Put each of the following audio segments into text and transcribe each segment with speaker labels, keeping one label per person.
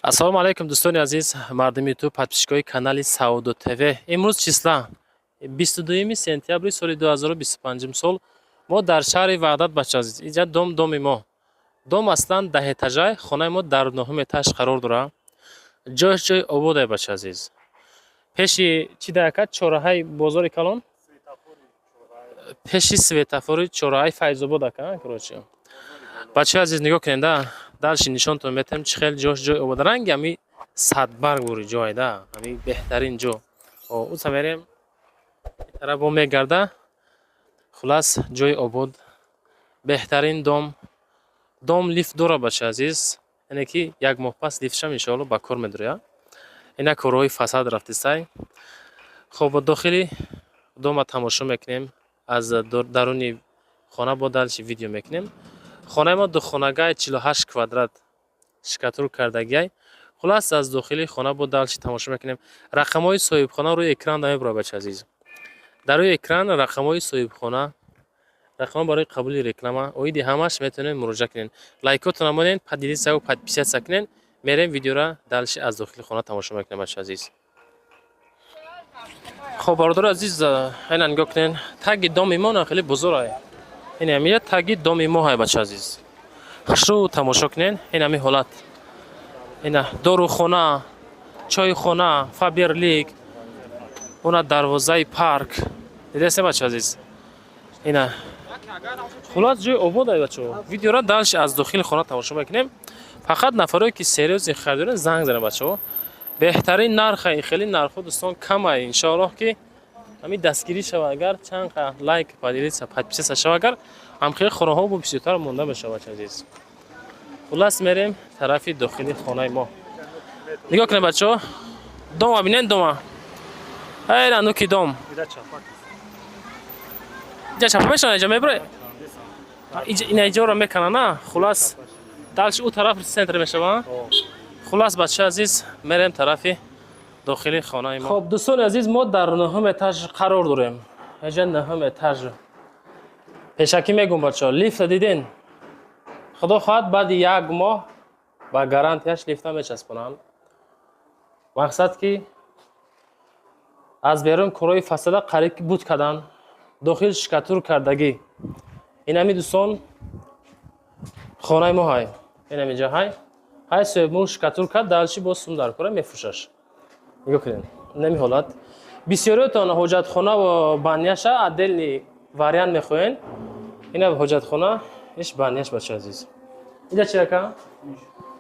Speaker 1: ассалому алайкум дӯстони азиз, мардуми ютуб, подписчикои канали Саудо ТВ. Имрӯз числа 22 сентябри соли 2025 сол мо дар шаҳри Ваҳдат бача азиз. Инҷа доми мо. Дом аслан 10 этажай, хонаи мо дар 9 этаж қарор дорад. Ҷояш ҷои ободай бача азиз. Пеши чи даякат чораҳаи бозори Калон? Пеши светофори чораҳаи Файзобод ака, короче. Бачаи азиз нигоҳ кунед да. Дальше нишонтон метем чи хел ҷош ҷои обод. Ранги ами садбарг бури ҷой да. Ами беҳтарин ҷо. Уса мерем. Тараф бо мегарда. Хулас ҷои обод. Беҳтарин дом. Дом лифт дора бача азиз. Яъне ки як моҳ пас лифтшам иншоалло ба кор медоря. Ина корҳои фасад рафтисай. Хоб дохили дома тамошо мекунем. Аз даруни хона бо дальше видео мекунем. Хонаи мо духонагай 48 квадрат шикатур кардагиай. Хулас аз дохили хона бо дальше тамошо мекунем. Рақамҳои соҳибхона рӯи экран мебурад бача азиз. Дар рӯи экран рақамҳои соҳибхона, рақамҳо барои қабули реклама, оиди ҳамаш метавонед муроҷиа кунед. Лайкотона монед, поделитсия, подписатсия кунед. Мерем видеора дальше аз дохили хона тамошо мекунем бача азиз. Хоб бародари азиз, айна нигоҳ кунед. Таги доми мо на хеле бузург. این همیشه تاگی دومی ماه های بچه عزیز خشو تماشا کنین. این همی حالت اینا دارو خونه، چای خونه، فابرلیک، اونا دروازه پارک دیدید بچه عزیز. اینا خلاص جای آباد های بچه. ویدیو را دالش از داخل خانه تماشا میکنیم. فقط نفرایی که سریوز خریدن زنگ زنه بچه. بهترین نرخ خیلی نرخ دوستان کمه ان شاء الله که همی دستگیری شود. اگر چند لایک پادیلیت подписаться شود اگر هم خیلی خونه ها بیشتر مونده بشه بچه عزیز. خلاص میریم طرف داخلی خانه ما. نگاه کنید بچه. دوم ببینید دوم. ای رانو کی دوم. اینجا چپ میشن اینجا میبره. این اینجا رو میکنن نه. خلاص دالش اون طرف سنتر میشه. خلاص بچه عزیز میریم طرف داخلی خانه ما. خب دوستان عزیز ما در 9 اتاج قرار داریم. اینجا 9 اتاج. پیشکی میگم بچه‌ها لیفت دیدین؟ خدا خواهد بعد یک ماه با گارانتیش لیفت میچسبونن. مقصد که از بیرون کارهای فساد قریب بود کردن. داخل شکاتور کردگی. این همی دوستان خانه ما های. این همی جا های. های صاحب مو شکاتور کرد دالشی با سوندار کره میفروشش. نگاه کنین. نمی حالت. بسیاریتون حاجت خانه و بانیاش عدل واریان میخواین. اینا حاجت خانه ایش بانیاش بچه عزیز. اینجا چیه که؟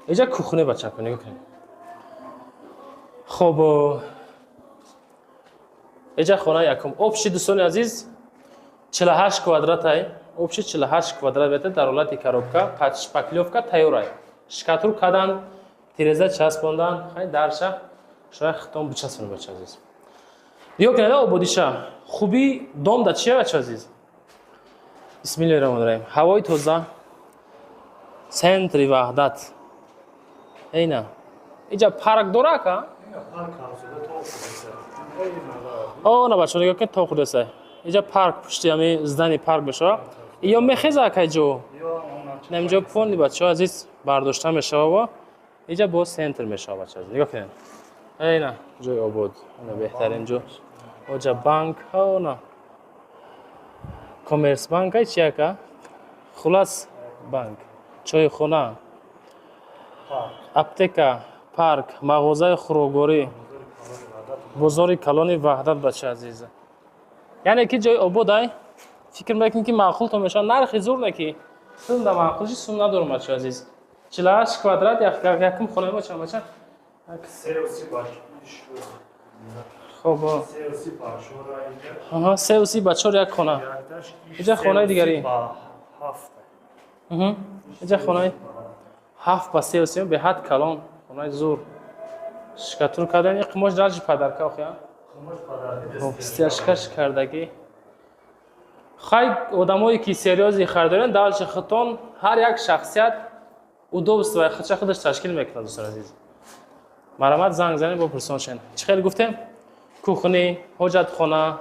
Speaker 1: اینجا کوخونه بچه کنه. نگاه کنین. خب اینجا خانه یکم. آبشی دوستان عزیز 48 کوادرات های. آبشی 48 کوادرات متر در حالت کاروبکا، پاکلیوفکا تیار های. شکاتور کردن، تیرزه چسباندن، خیلی درشه. شاید ختم بچسبونه بچه عزیز. نگاه کنید آبادیشه. خوبی دام دا چیه بچه عزیز؟ بسم الله الرحمن الرحیم. هوای تازه. سنتر وحدت. اینا. اینجا پارک داره که؟
Speaker 2: پارک هست.
Speaker 1: نه بچه نگاه کنید تا خود است. اینجا پارک پشتی همی زدنی پارک بشه. یا میخیزه که جو. نمیجا فوندی بچه عزیز برداشته میشه و اینجا با سنتر میشه بچه عزیز. نگاه کنید. اینا جای آباد. اینا بهترین جو. اوجا بانک ها نه. کامرس بانک های چیه که؟ خلاص بانک. چای خونه. اپتیکا. پارک. مغازه خروگوری. بازار کلان وحدت بچه عزیز. یعنی که جای آباد های فکر میکنی که معقول تو میشه نرخی زور نکی. سون دا معقولش سون ندارم بچه عزیز. 48 کوادرات یکم خونه ما چند بچه؟ خب سه و سی بچه یک خونه. اینجا خونه دیگری. اینجا خونه 7 با 3 و 3 به حد کلان. خونه زور. شکاتور کردن یک قماش درج پدر که آخیا. استیاشکش کردگی. خیلی آدمایی که سریازی خریدن دالش خطون هر یک شخصیت ودوست و خودش تشکیل میکنه دوستان عزیز. مرامت زنگ زنی با پرسونشن. چه خیلی گفتم؟ کوخنی، حاجت خانه،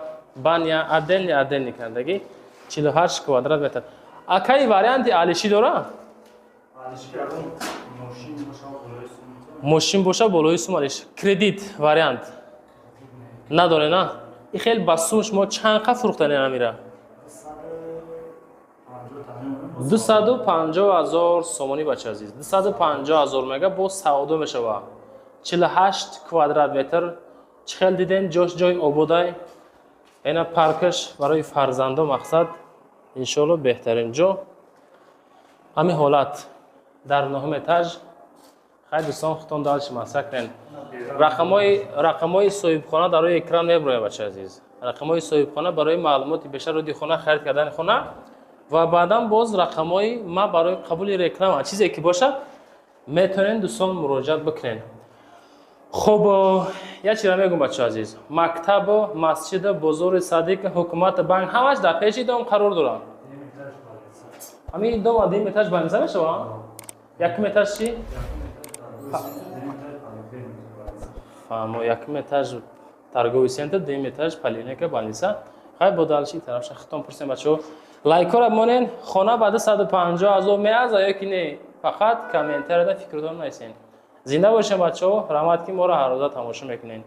Speaker 1: بانیا، عدل کردگی 48 کوادرات متر. اکای واریانتی آلیشی داره؟
Speaker 2: آلیشی کردم.
Speaker 1: ماشین باشه بالای سومش کردیت وریانت نداره نه این خیلی بسومش ما چند قفل فروختنی نمیره 250,000 سومانی بچه عزیز 250,000 مگه با سعودو میشه با 48 کوادرات متر چخل دیدین جاش جای آبادای اینا پارکش برای فرزنده مقصد انشالله بهترین جا همین حالت در نهم اتاج خیلی دوستان خودتون دالش مسک کنین رقمای صاحبخانه در روی اکران میبروه بچه عزیز رقمای صاحبخانه برای معلومات بیشتر رو دی خونه خرید کردن خونه و بعدا باز رقمای ما برای قبول رکلام چیزی که باشه میتونین دوستان مراجعه بکنین خب یه چیز رو میگم بچه عزیز مکتب مسجد بزرگ صدیق حکومت بانک همش در پیش دوم قرار دارن همین دوم دیم اتاج بنزه میشه یک متر چی؟ فهمو یک اتاج ترگوی سنتر دیم اتاج پلینه که بنزه خیلی بودالشی طرف شختم پرسیم بچه لایک رو مانین خانه بعد 150,000 میاد یا کی نه فقط کامنتر ده فکرتون نیستین زنده باشین بچه‌ها رحمت کی ما رو هر روز تماشا میکنین